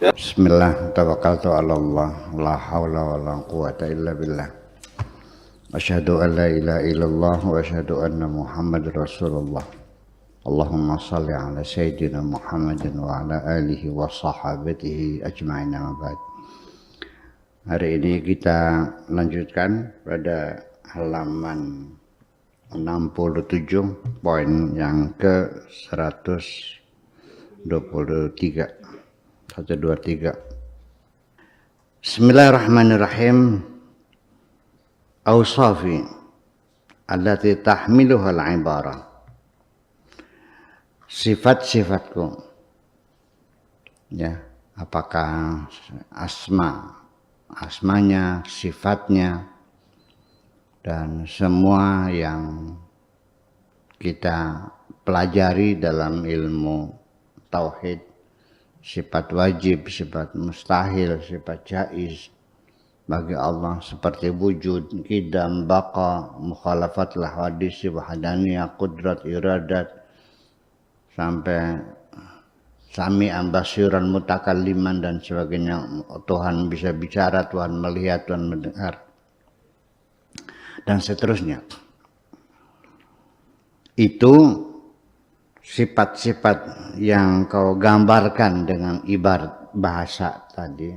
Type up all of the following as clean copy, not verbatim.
Bismillah, tawakkaltu ala Allah, la hawla wa la quwata illa billah. Asyhadu an la ilaha illallah wa asyhadu anna Muhammad Rasulullah. Allahumma salli ala Sayyidina Muhammadin wa ala alihi wa sahabatihi ajma'in amma ba'd. Hari ini kita lanjutkan pada halaman 67 poin yang ke 123. 123. Bismillahirrahmanirrahim. Awsafi allati tahmiluha al-ibarah. Sifat-sifatku, ya, apakah asmanya, sifatnya, dan semua yang kita pelajari dalam ilmu tauhid, sifat wajib, sifat mustahil, sifat jaiz bagi Allah seperti wujud, qidam, baqa, mukhalafat lahwadis, wahdaniyah, qudrat, iradat, sampai sami'an, basiran, mutakalliman dan sebagainya. Tuhan bisa bicara, Tuhan melihat, Tuhan mendengar, dan seterusnya. Itu sifat-sifat yang kau gambarkan dengan ibarat bahasa tadi,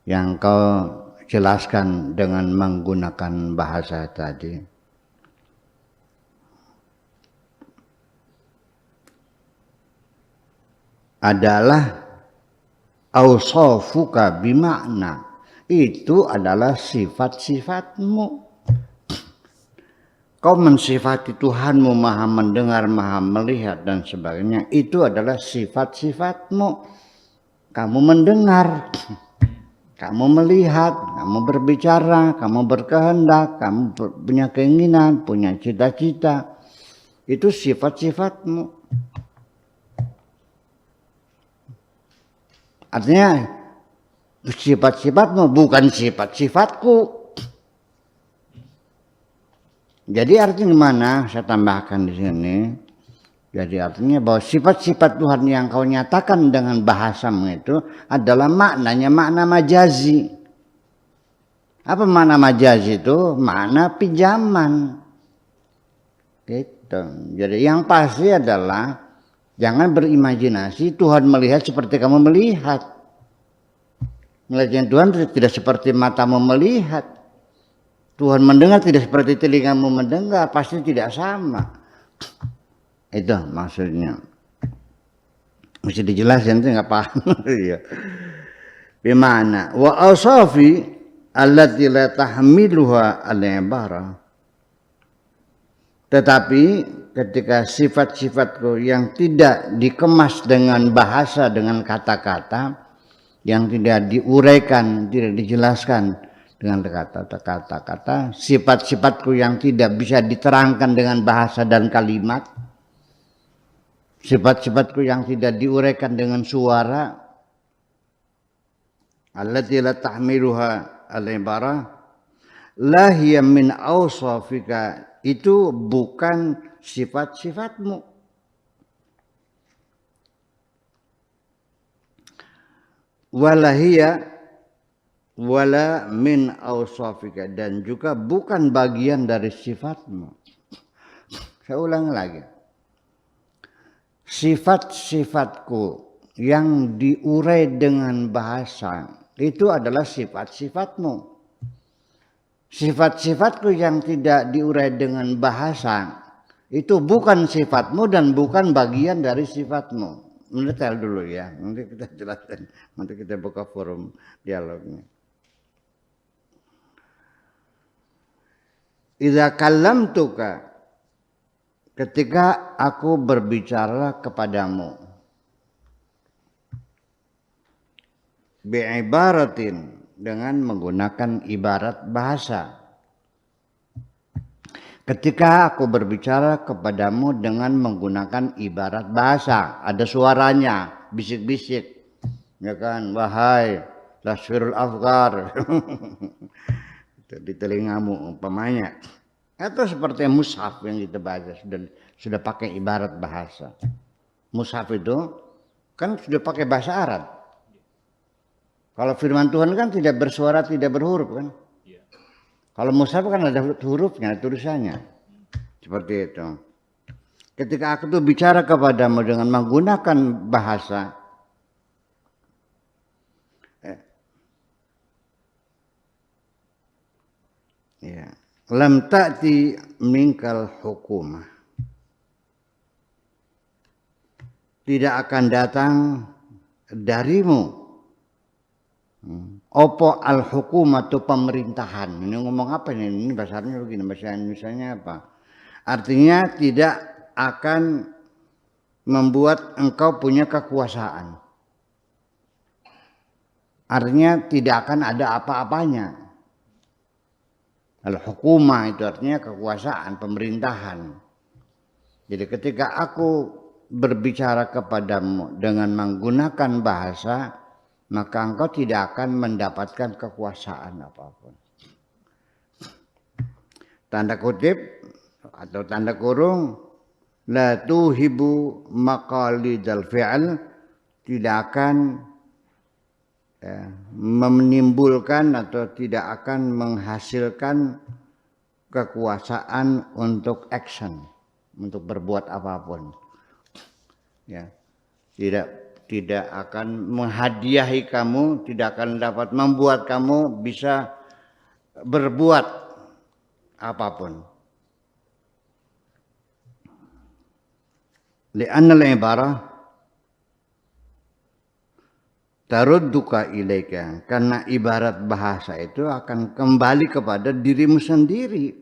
yang kau jelaskan dengan menggunakan bahasa tadi. Adalah awsafuka bimakna, itu adalah sifat-sifatmu. Kau mensifati Tuhanmu maha mendengar, maha melihat dan sebagainya. Itu adalah sifat-sifatmu. Kamu mendengar, kamu melihat, kamu berbicara, kamu berkehendak, kamu punya keinginan, punya cita-cita. Itu sifat-sifatmu. Artinya sifat-sifatmu bukan sifat-sifatku. Jadi artinya gimana? Saya tambahkan di sini. Jadi artinya bahwa sifat-sifat Tuhan yang kau nyatakan dengan bahasamu itu adalah maknanya makna majazi. Apa makna majazi itu? Makna pinjaman. Gitu. Jadi yang pasti adalah jangan berimajinasi Tuhan melihat seperti kamu melihat. Melihat Tuhan tidak seperti matamu melihat. Tuhan mendengar tidak seperti telingamu mendengar, pasti tidak sama. Itu maksudnya. Mesti dijelasin, itu nggak paham. Bimana? Wa awsafi allati la tahmiluha al-ibarah. Tetapi ketika sifat-sifatku yang tidak dikemas dengan bahasa, dengan kata-kata, yang tidak diuraikan, tidak dijelaskan dengan kata-kata, sifat-sifatku yang tidak bisa diterangkan dengan bahasa dan kalimat, sifat-sifatku yang tidak diuraikan dengan suara, allati la tahmiluha al-ibarah, la hiya min awsafika, itu bukan sifat-sifatmu. Walahiyya wala min awsafika, dan juga bukan bagian dari sifatmu. Saya ulang lagi. Sifat-sifatku yang diurai dengan bahasa itu adalah sifat-sifatmu. Sifat-sifatku yang tidak diurai dengan bahasa itu bukan sifatmu dan bukan bagian dari sifatmu. Mendetail dulu ya, nanti kita jelaskan, nanti kita buka forum dialognya. Idza kallamtuka, ketika aku berbicara kepadamu, bi'ibaratin, dengan menggunakan ibarat bahasa. Ketika aku berbicara kepadamu dengan menggunakan ibarat bahasa, ada suaranya, bisik-bisik, ya kan, wahai tasfirul afkar. Di telingamu umpamanya, atau seperti mushaf yang kita baca sudah pakai ibarat bahasa. Mushaf itu kan sudah pakai bahasa Arab. Kalau firman Tuhan kan tidak bersuara, tidak berhuruf kan. Kalau mushaf kan ada hurufnya, tulisannya. Seperti itu. Ketika aku tuh bicara kepadamu dengan menggunakan bahasa, ya, lam ta'ti minkal hukumah. Tidak akan datang darimu opo al hukumatu pemerintahan. Ini ngomong apa ini? Ini bahasanya begini, bahasa Indonesianya apa? Artinya tidak akan membuat engkau punya kekuasaan. Artinya tidak akan ada apa-apanya. Al hukumah itu artinya kekuasaan, pemerintahan. Jadi ketika aku berbicara kepadamu dengan menggunakan bahasa, maka engkau tidak akan mendapatkan kekuasaan apapun. Tanda kutip atau tanda kurung, la tuhibu maqalidal fi'al, tidak akan menimbulkan atau tidak akan menghasilkan kekuasaan untuk action, untuk berbuat apapun. Ya, tidak akan menghadiahi kamu, tidak akan dapat membuat kamu bisa berbuat apapun. Li'anna al-ibarah tarudduka ilaika, karena ibarat bahasa itu akan kembali kepada dirimu sendiri.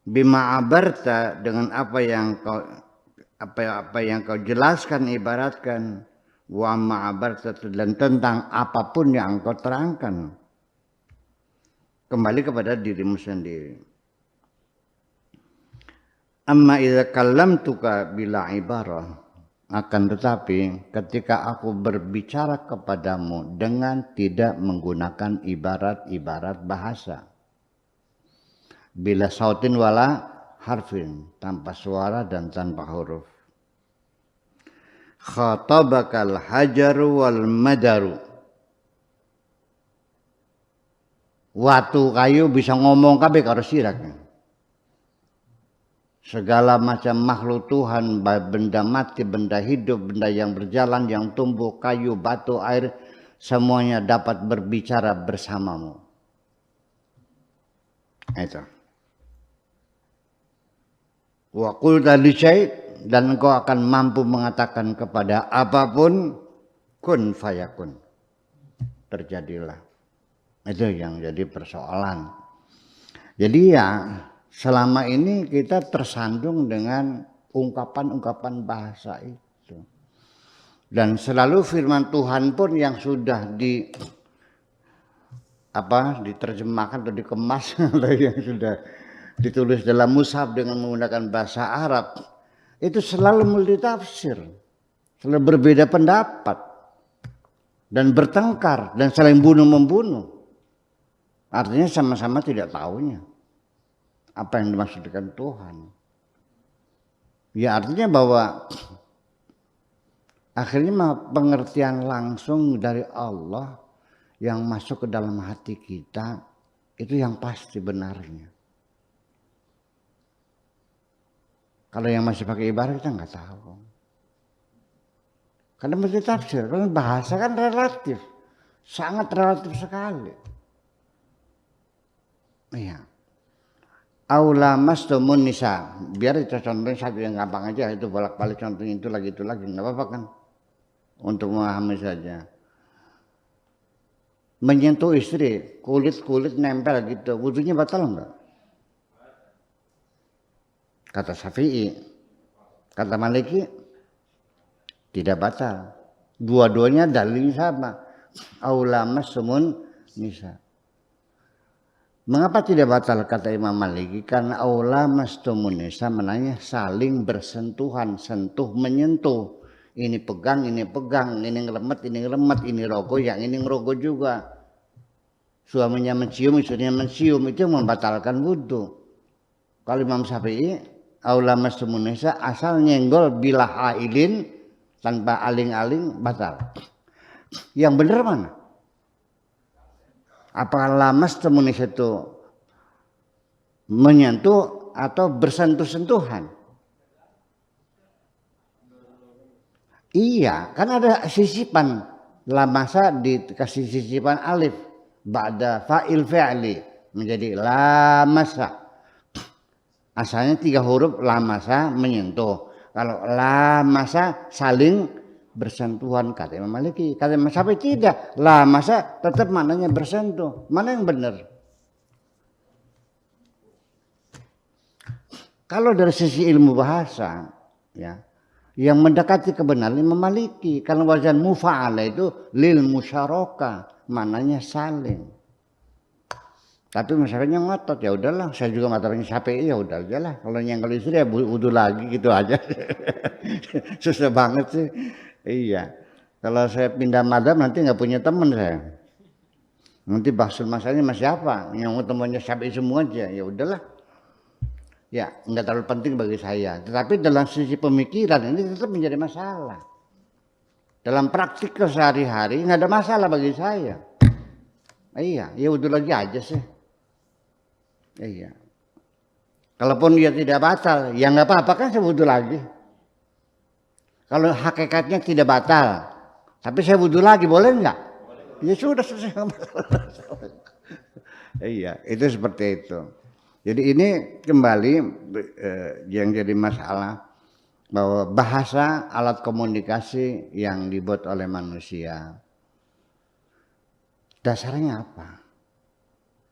Bima abarta, dengan apa yang kau jelaskan, ibaratkan, wa ma'abarta, dan tentang apapun yang engkau terangkan, kembali kepada dirimu sendiri. Amma idza kallamtuka bila ibarah, akan tetapi ketika aku berbicara kepadamu dengan tidak menggunakan ibarat-ibarat bahasa, bila sautin wala harfin, tanpa suara dan tanpa huruf. Khatabakal hajaru wal madaru, watu kayu bisa ngomong kabeh karo sirah. Segala macam makhluk Tuhan, benda mati, benda hidup, benda yang berjalan, yang tumbuh, kayu, batu, air, semuanya dapat berbicara bersamamu. Itu. Wa qulta li syai', dan engkau akan mampu mengatakan kepada apapun, kun fayakun, terjadilah. Itu yang jadi persoalan. Jadi ya, selama ini kita tersandung dengan ungkapan-ungkapan bahasa itu. Dan selalu firman Tuhan pun yang sudah diterjemahkan atau dikemas atau yang sudah ditulis dalam mushaf dengan menggunakan bahasa Arab, itu selalu multitafsir, selalu berbeda pendapat dan bertengkar dan saling bunuh-membunuh. Artinya sama-sama tidak tahunya apa yang dimaksudkan Tuhan. Ya artinya bahwa akhirnya pengertian langsung dari Allah yang masuk ke dalam hati kita itu yang pasti benarnya. Kalau yang masih pakai ibarat kita nggak tahu. Karena mesti tafsir, karena bahasa kan relatif, sangat relatif sekali. Iya. Aula mastumun nisa, biar itu contohnya satu yang gampang aja, itu bolak-balik contohnya itu lagi nggak apa-apa kan, untuk memahami saja. Menyentuh istri, kulit nempel gitu, wudunya batal enggak? Kata Syafi'i, kata Maliki tidak batal. Dua-duanya dalilnya sama. Aula mastumun nisa. Mengapa tidak batal kata Imam Maliki? Karena aula mastumun nisa menanya saling bersentuhan, sentuh menyentuh. Ini pegang, ini ngelemet, ini rogo, yang ini ngerogo juga. Suaminya mencium, istrinya mencium, itu membatalkan wudu. Kalau Imam Syafi'i, aula mastumun nisa asal nyenggol bila hailin tanpa aling-aling batal. Yang benar mana? Apakah lamas temunis itu menyentuh atau bersentuh-sentuhan? Iya, kan ada sisipan. Lamasa dikasih sisipan alif ba'da fa'il fi'li menjadi lamasa. Asalnya 3 huruf lamasa menyentuh. Kalau lamasa saling bersentuhan, kata Imam Maliki. Kata Imam Syafi'i tidak. Lamasa tetap maknanya bersentuh. Mana yang benar? Kalau dari sisi ilmu bahasa, ya, yang mendekati kebenaran Imam Maliki. Kalau wazan mufa'ala itu lil musyarakah, maknanya saling. Tapi masalahnya ngotot, ya udahlah, saya juga matanya Syafi'i, ya udah aja lah. Kalau nyangkal istri ya wudu lagi gitu aja. Susah banget sih. Iya. Kalau saya pindah madhab nanti nggak punya teman saya. Nanti bahsul masalahnya sama siapa? Yang temannya Syafi'i semua aja, ya udahlah. Ya, nggak terlalu penting bagi saya. Tetapi dalam sisi pemikiran ini tetap menjadi masalah. Dalam praktik sehari-hari nggak ada masalah bagi saya. Iya, ya udah lagi aja sih. Iya. Kalaupun dia tidak batal, ya nggak apa-apa kan saya wudhu lagi. Kalau hakikatnya tidak batal, tapi saya wudhu lagi boleh nggak? Ya sudah selesai. Iya, itu seperti itu. Jadi ini kembali yang jadi masalah bahwa bahasa alat komunikasi yang dibuat oleh manusia dasarnya apa?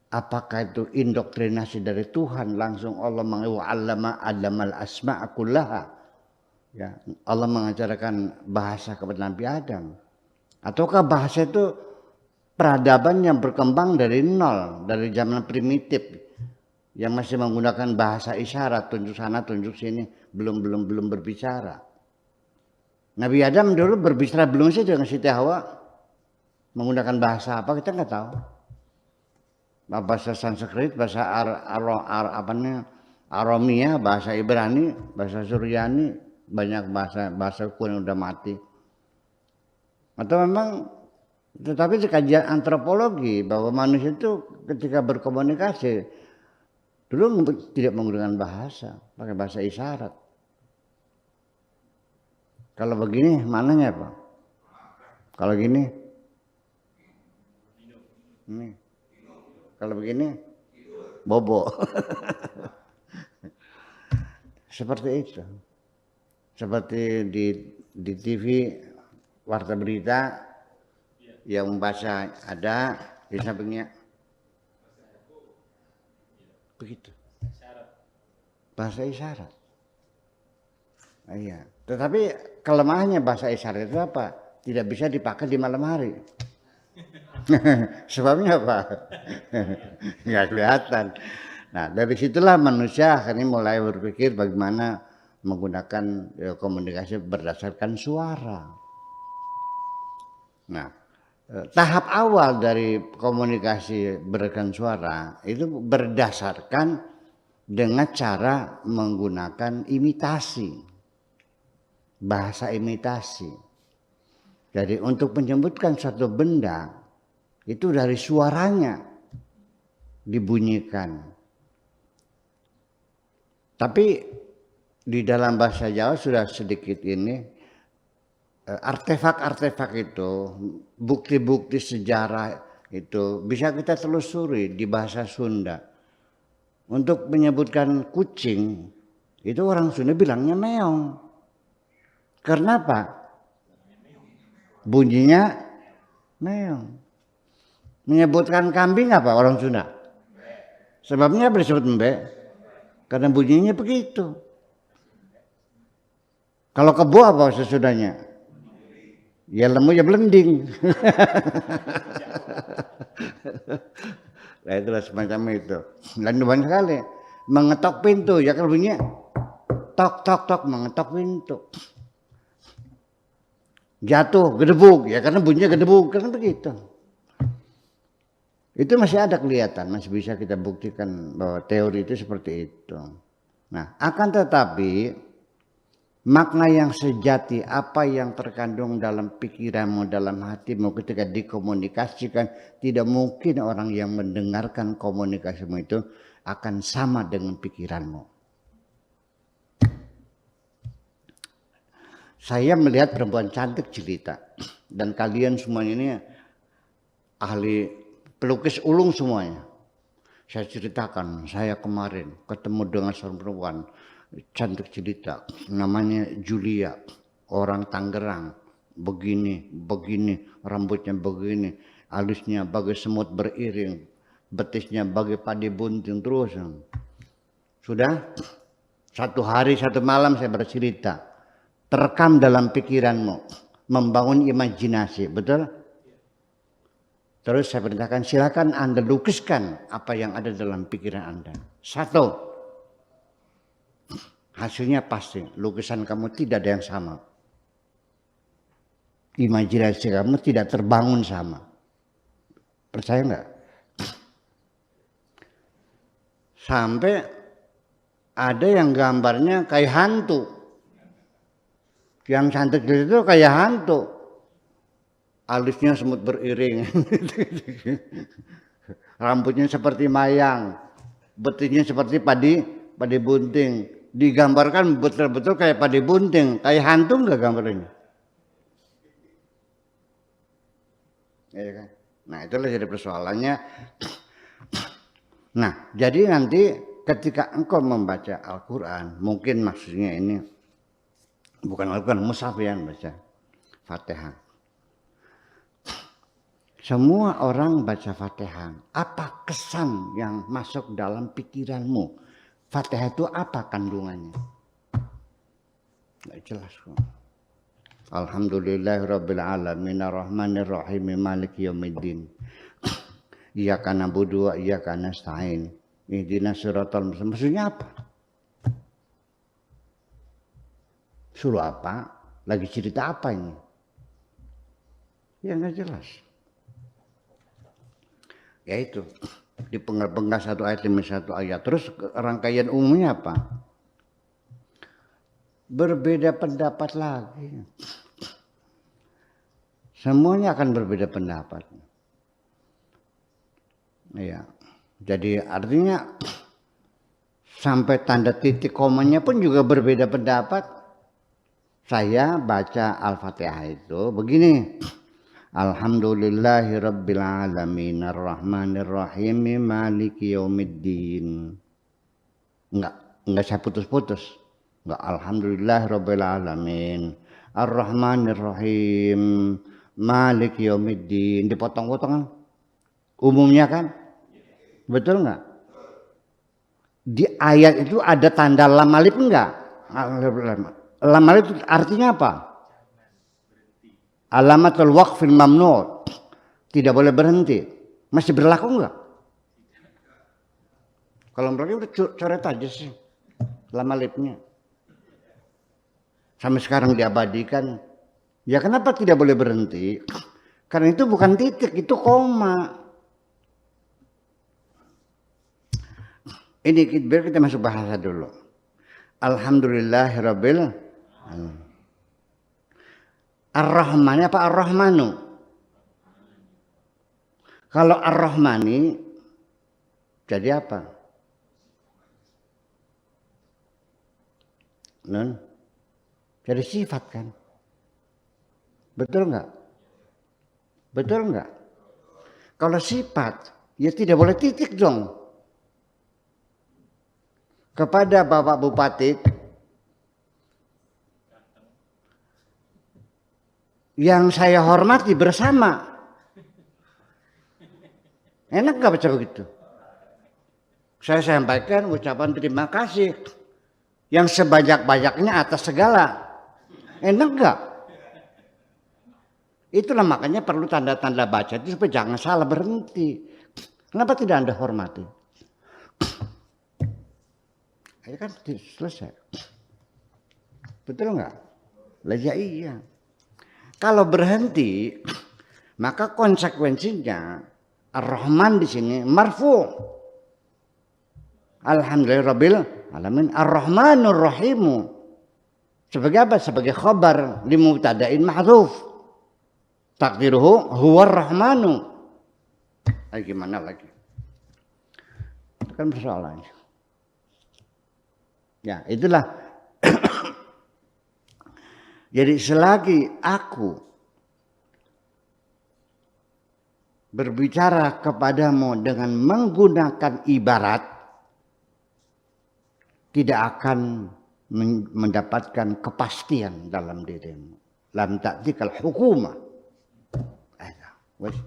Apakah itu indoktrinasi dari Tuhan langsung Allah mengallama adamal asma'a kullaha? Ya, Allah mengajarkan bahasa kepada Nabi Adam. Ataukah bahasa itu peradaban yang berkembang dari nol, dari zaman primitif? Yang masih menggunakan bahasa isyarat, tunjuk sana, tunjuk sini, belum berbicara. Nabi Adam dulu berbicara belum sih dengan Siti Hawa, menggunakan bahasa apa kita nggak tahu. Bahasa Sanskrit, bahasa Aromia, bahasa Ibrani, bahasa Suryani, banyak bahasa kuno yang udah mati. Atau memang, tetapi di kajian antropologi bahwa manusia itu ketika berkomunikasi dulu tidak menggunakan bahasa, pakai bahasa isyarat. Kalau begini, mananya Pak? Kalau gini? Ini. Kalau begini? Bobo. Seperti itu. Seperti di TV, warta berita, yang membaca ada, di sampingnya begitu. Bahasa isyarat. Iya. Tetapi kelemahannya bahasa isyarat itu apa? Tidak bisa dipakai di malam hari. Sebabnya apa? Nggak kelihatan. Nah, dari situlah manusia akhirnya mulai berpikir bagaimana menggunakan komunikasi berdasarkan suara. Nah, tahap awal dari komunikasi berdasarkan suara itu berdasarkan dengan cara menggunakan imitasi, bahasa imitasi. Jadi untuk menyebutkan suatu benda itu dari suaranya dibunyikan. Tapi di dalam bahasa Jawa sudah sedikit ini artefak-artefak itu, bukti-bukti sejarah itu bisa kita telusuri di bahasa Sunda. Untuk menyebutkan kucing, itu orang Sunda bilangnya meong. Karena apa? Bunyinya meong. Menyebutkan kambing apa orang Sunda? Sebabnya apa disebut embe? Karena bunyinya begitu. Kalau kebo apa sesudahnya? Ya lemu ya blending. Nah itulah semacam itu. Dan banyak sekali mengetok pintu ya kalau bunyinya tok tok tok mengetok pintu. Jatuh gedebuk ya karena bunyinya gedebuk kan begitu. Itu masih ada kelihatan, masih bisa kita buktikan bahwa teori itu seperti itu. Nah, akan tetapi Makna yang sejati, apa yang terkandung dalam pikiranmu, dalam hatimu ketika dikomunikasikan, tidak mungkin orang yang mendengarkan komunikasimu itu akan sama dengan pikiranmu. Saya melihat perempuan cantik jelita, dan kalian semuanya ini ahli pelukis ulung semuanya. Saya ceritakan, saya kemarin ketemu dengan seorang perempuan cantik jelita, namanya Julia, orang Tangerang, begini, rambutnya begini, alisnya bagai semut beriring, betisnya bagai padi bunting terus. Sudah 1 hari 1 malam saya bercerita, terekam dalam pikiranmu, membangun imajinasi, betul? Terus saya perintahkan, silakan Anda lukiskan apa yang ada dalam pikiran Anda. 1, hasilnya pasti, lukisan kamu tidak ada yang sama. Imajinasi kamu tidak terbangun sama. Percaya nggak? Sampai ada yang gambarnya kayak hantu. Yang cantik itu kayak hantu. Alisnya semut beriring, rambutnya seperti mayang, betisnya seperti padi bunting. Digambarkan betul-betul kayak padi bunting, kayak hantu enggak gambarnya? Ya kan? Nah itulah jadi persoalannya. Nah jadi nanti ketika engkau membaca Al-Quran, mungkin maksudnya ini bukan Al-Quran, mushaf yang baca Fatihah. Semua orang baca Fatihah. Apa kesan yang masuk dalam pikiranmu? Fatihah itu apa kandungannya? Nggak jelas kok. Alhamdulillahirabbil alamin arrahmanir rahim maliki yaumiddin. Iyyaka na'budu wa iyyaka nasta'in. Ihdinas siratal mustaqim. Maksudnya apa? Suruh apa? Lagi cerita apa ini? Ya nggak jelas. Ya itu, dipenggal-penggal 1 ayat demi 1 ayat. Terus rangkaian umumnya apa? Berbeda pendapat lagi. Semuanya akan berbeda pendapat. Ya, jadi artinya sampai tanda titik komanya pun juga berbeda pendapat. Saya baca Al-Fatihah itu begini. Alhamdulillahirabbil alamin arrahmanir rahim maliki yaumiddin. Enggak saya putus-putus. Enggak alhamdulillahirabbil alamin arrahmanir rahim maliki yaumiddin. Dipotong-potong umumnya kan? Betul enggak? Di ayat itu ada tanda lam alif enggak? Lam alif itu artinya apa? Alamatul waqfil mamnu', tidak boleh berhenti. Masih berlaku enggak? Kalau berarti udah coret aja sih lam alifnya. Sampai sekarang diabadikan. Ya kenapa tidak boleh berhenti? Karena itu bukan titik, itu koma. Ini biar kita masuk bahasa dulu. Alhamdulillahirabbil alamin. Ar-Rahman apa Ar-Rahmanu? Kalau Ar-Rahmani jadi apa? Non? Jadi sifat kan? Betul enggak? Betul enggak? Kalau sifat, ya tidak boleh titik dong. Kepada Bapak Bupati yang saya hormati bersama. Enak gak baca begitu? Saya sampaikan ucapan terima kasih yang sebanyak-banyaknya atas segala. Enak gak? Itulah makanya perlu tanda-tanda baca itu supaya jangan salah berhenti. Kenapa tidak Anda hormati? Ini kan selesai. Betul nggak? Lah ya iya. Kalau berhenti, maka konsekuensinya Ar-Rahman di sini marfu. Alhamdulillahirabbil alamin Ar-Rahmanur Rahimu. Sebagai apa? Sebagai khabar li mubtada'in mahdhuf. Takdiruhu huwar rahmanu. Gimana lagi? Itu kan persoalannya. Ya, itulah. Jadi selagi aku berbicara kepadamu dengan menggunakan ibarat, tidak akan mendapatkan kepastian dalam dirimu. Lam ta'tikal hukumah.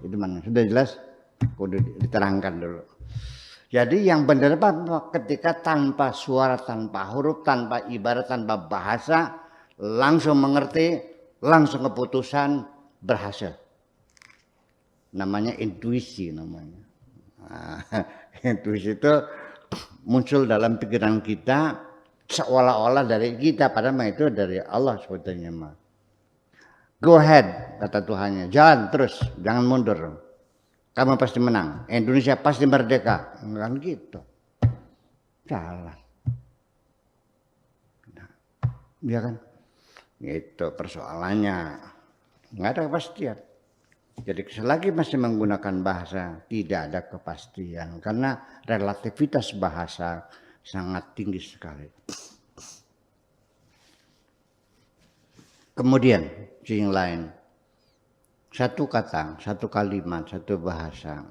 Itu mana? Sudah jelas? Kudu diterangkan dulu. Jadi yang benar apa? Ketika tanpa suara, tanpa huruf, tanpa ibarat, tanpa bahasa, langsung mengerti, langsung keputusan, berhasil. Namanya intuisi namanya. Intuisi itu muncul dalam pikiran kita seolah-olah dari kita, padahal itu dari Allah sebetulnya mah. Go ahead, kata Tuhannya, jalan terus, jangan mundur. Kamu pasti menang, Indonesia pasti merdeka, kan gitu. Jalan. Nah, ya kan? Itu persoalannya. Nggak ada kepastian. Jadi selagi masih menggunakan bahasa tidak ada kepastian karena relativitas bahasa sangat tinggi sekali. Kemudian yang lain, satu kata, satu kalimat, satu bahasa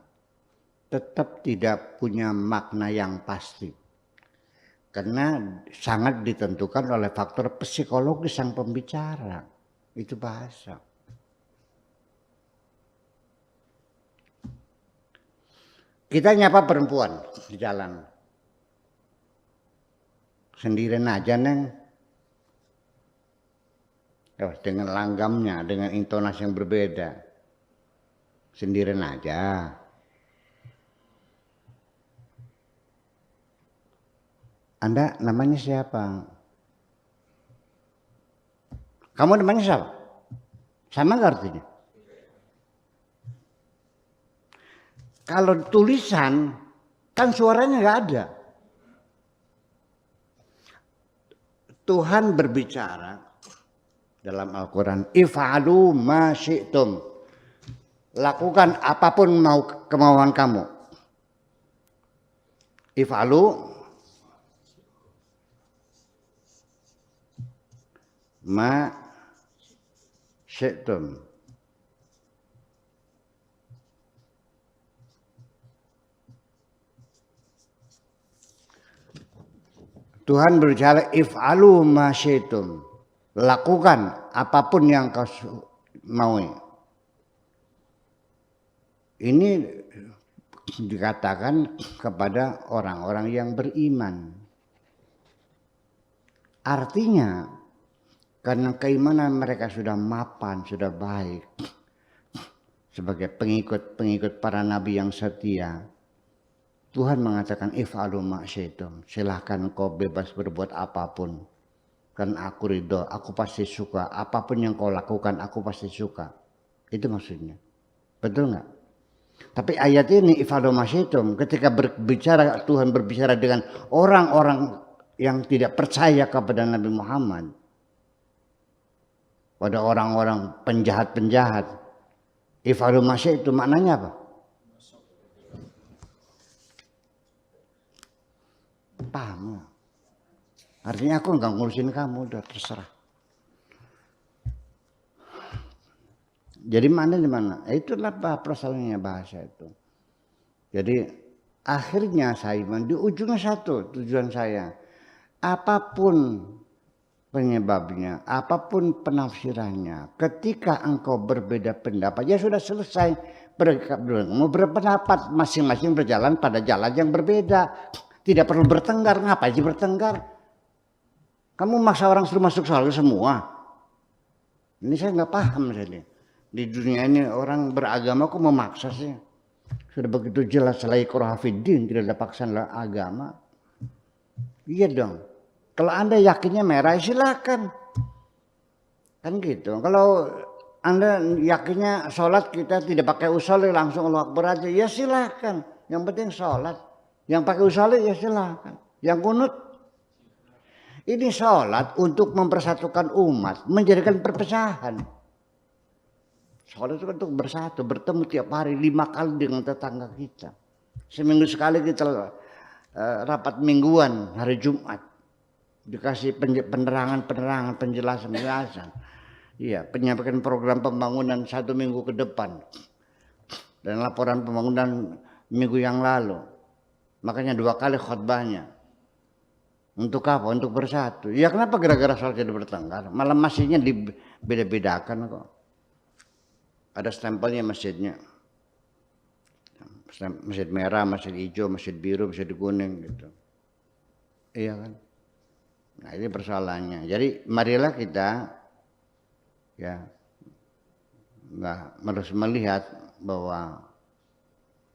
tetap tidak punya makna yang pasti karena sangat ditentukan oleh faktor psikologis sang pembicara, itu bahasa. Kita nyapa perempuan di jalan. Sendirian aja, Neng. Dengan langgamnya, dengan intonasi yang berbeda. Sendirian aja. Anda namanya siapa? Kamu namanya siapa? Sama nggak artinya? Kalau tulisan kan suaranya nggak ada. Tuhan berbicara dalam Al-Quran, if'alu ma syi'tum. Lakukan apapun mau kemauan kamu. If'alu ma syi'tum. Tuhan berbicara if'alu ma syi'tum. Lakukan apapun yang kau mau. Ini dikatakan kepada orang-orang yang beriman. Artinya karena keimanan mereka sudah mapan, sudah baik. Sebagai pengikut para nabi yang setia. Tuhan mengatakan if'alu ma syi'tum. Silahkan kau bebas berbuat apapun. Kan aku ridho, aku pasti suka. Apapun yang kau lakukan, aku pasti suka. Itu maksudnya. Betul nggak? Tapi ayat ini if'alu ma syi'tum. Ketika berbicara, Tuhan berbicara dengan orang-orang yang tidak percaya kepada Nabi Muhammad. Pada orang-orang penjahat-penjahat. If'alu ma syi'tum maknanya apa? Paham. Artinya aku nggak ngurusin kamu, udah terserah. Jadi mana di mana? Itulah persoalannya bahasa itu. Jadi akhirnya saya di ujungnya satu tujuan saya. Apapun penyebabnya, apapun penafsirannya, ketika engkau berbeda pendapat, ya sudah selesai. Mau berpendapat masing-masing berjalan pada jalan yang berbeda. Tidak perlu bertengkar, ngapain sih bertengkar? Kamu maksa orang suruh masuk surga semua. Ini saya nggak paham jadi. Di dunia ini orang beragama kok memaksa sih? Sudah begitu jelas la ikraha fiddin, tidak ada paksaan agama. Iya dong. Kalau Anda yakinnya merah silakan. Kan gitu. Kalau Anda yakinnya sholat kita tidak pakai usolli langsung Allahu Akbar aja, ya silakan. Yang penting sholat. Yang pakai usolli ya silakan. Yang kunut Ini sholat untuk mempersatukan umat, menjadikan perpecahan. Sholat itu kan untuk bersatu, bertemu tiap hari 5 kali dengan tetangga kita. Seminggu sekali kita rapat mingguan hari Jumat. Dikasih penerangan, penjelasan. Iya, penyampaikan program pembangunan 1 minggu ke depan. Dan laporan pembangunan minggu yang lalu. Makanya 2 kali khutbahnya. Untuk apa? Untuk bersatu. Ya kenapa gara-gara sholat jadi bertengkar? Malah masjidnya dibeda-bedakan kok. Ada stempelnya masjidnya. Masjid merah, masjid hijau, masjid biru, masjid kuning gitu. Iya kan? Nah ini persoalannya. Jadi marilah kita ya harus melihat bahwa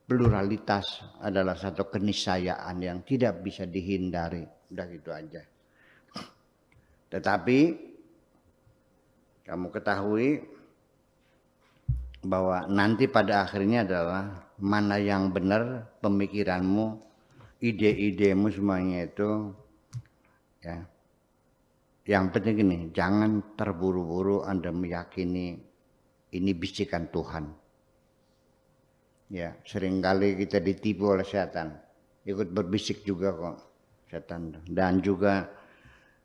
pluralitas adalah satu keniscayaan yang tidak bisa dihindari. Udah gitu aja. Tetapi kamu ketahui bahwa nanti pada akhirnya adalah mana yang benar pemikiranmu, ide-idemu semuanya itu ya. Yang penting gini, jangan terburu-buru Anda meyakini ini bisikan Tuhan. Ya, seringkali kita ditipu oleh setan. Ikut berbisik juga kok setan. Dan juga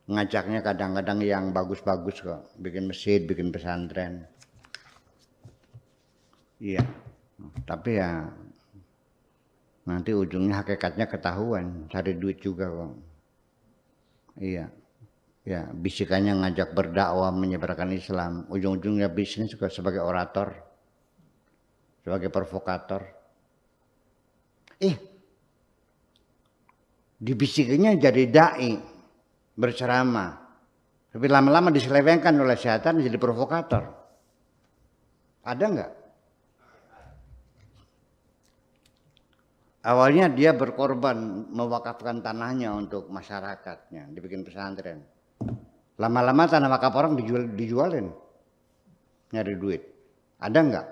ngajaknya kadang-kadang yang bagus-bagus kok. Bikin masjid, bikin pesantren. Iya. Tapi ya nanti ujungnya hakikatnya ketahuan. Cari duit juga kok. Iya. Ya, bisikannya ngajak berdakwah menyebarkan Islam. Ujung-ujungnya bisnis juga sebagai orator. Sebagai provokator. Dibisikannya jadi dai, berceramah. Tapi lama-lama diselewengkan oleh setan jadi provokator. Ada enggak? Awalnya dia berkorban mewakafkan tanahnya untuk masyarakatnya, dibikin pesantren. Lama-lama tanah wakaf orang dijualin, nyari duit. Ada enggak?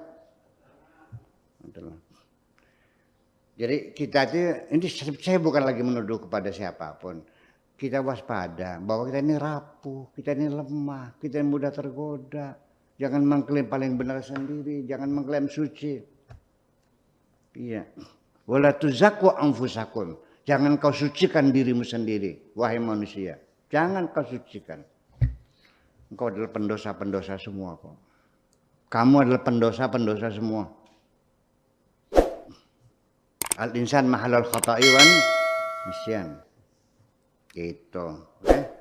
Jadi kita ini saya bukan lagi menuduh kepada siapapun. Kita waspada bahwa kita ini rapuh, kita ini lemah, kita ini mudah tergoda. Jangan mengklaim paling benar sendiri, jangan mengklaim suci. Iya. Wala tuzakku anfusakum. Jangan kau sucikan dirimu sendiri, wahai manusia. Jangan kau sucikan. Engkau adalah pendosa-pendosa semua kok. Kamu adalah pendosa-pendosa semua. Al-insan mahalal khata'i wan nisyan. Gitu. Okay?